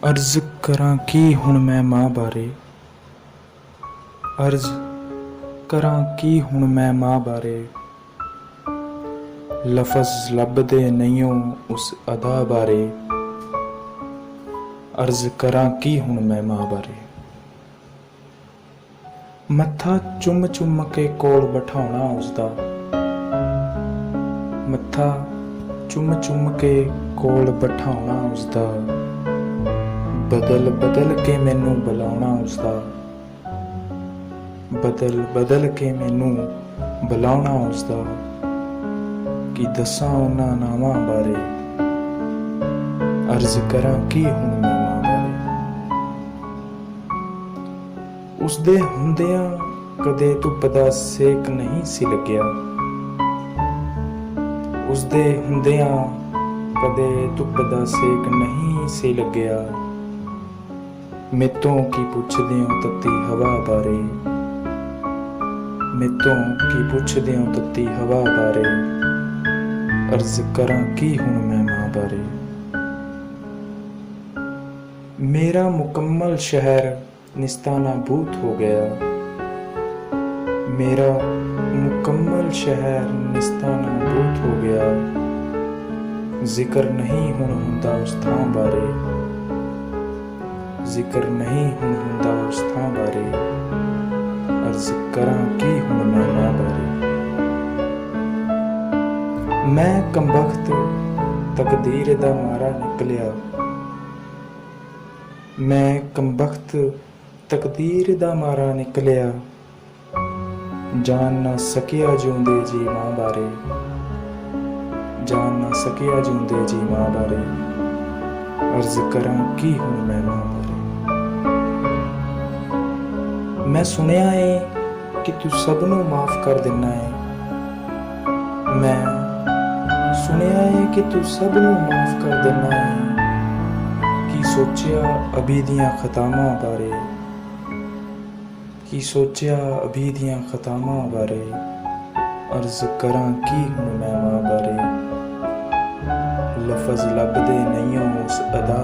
अर्ज करां की हुण मैं मां बारे, अर्ज करां की हुण मैं मां बारे। लफज लभदे नहियों उस अदा बारे, अर्ज करां की हुण मैं मां बारे। मत्था चुम चुम के कोल बिठाउणा उसदा, मत्था चुम चुम के कोल बिठाउणा उसदा। बदल बदल के मैनू बुलाउणा उसदा, बदल बदल के मैनू बुलाउणा उसदा। की दसां उन्हां नावां बारे, अर्ज करां की हुण मैं मां बारे। उसदे हुंदियां कदे धुप दा सेक नहीं सी लग्या, उसदे हुंदियां कदे धुप दा सेक नहीं सी लग्या। मैतों की पुछदे हो तत्ती हवा बारे, मैतों की पुछदे हो तत्ती हवा बारे। अर्ज करां की हुण मैं मां बारे। मेरा मुकम्मल शहर निस्ताना बूत हो गया, मेरा मुकम्मल शहर निस्ताना बूत हो गया। जिक्र नहीं हुण हुंदा उस थां बारे, जिक्र नहीं हुण हुंदा उस थां बारे। अर्ज करां की हुण मैं मां बारे। मैं कमबख्त तकदीर दा मारा निकलिया, मैं कमबख्त तकदीर दा मारा निकलिया। जान ना सकिया जिउंदे जी मां बारे, जान ना सकिया जिउंदे जी मां बारे। अर्ज करां की हुण मैं मां बारे। मैं सुनिया है कि तू सब नूं माफ कर दिना है, मैं सुनिया है कि तू सब नूं माफ कर दिना है। की सोचिया अभी दियां खतावां बारे, की सोचिया अभी दियां खतावां बारे। अर्ज करां की हुण मैं मां बारे। लफज लभदे नहियों उस अदा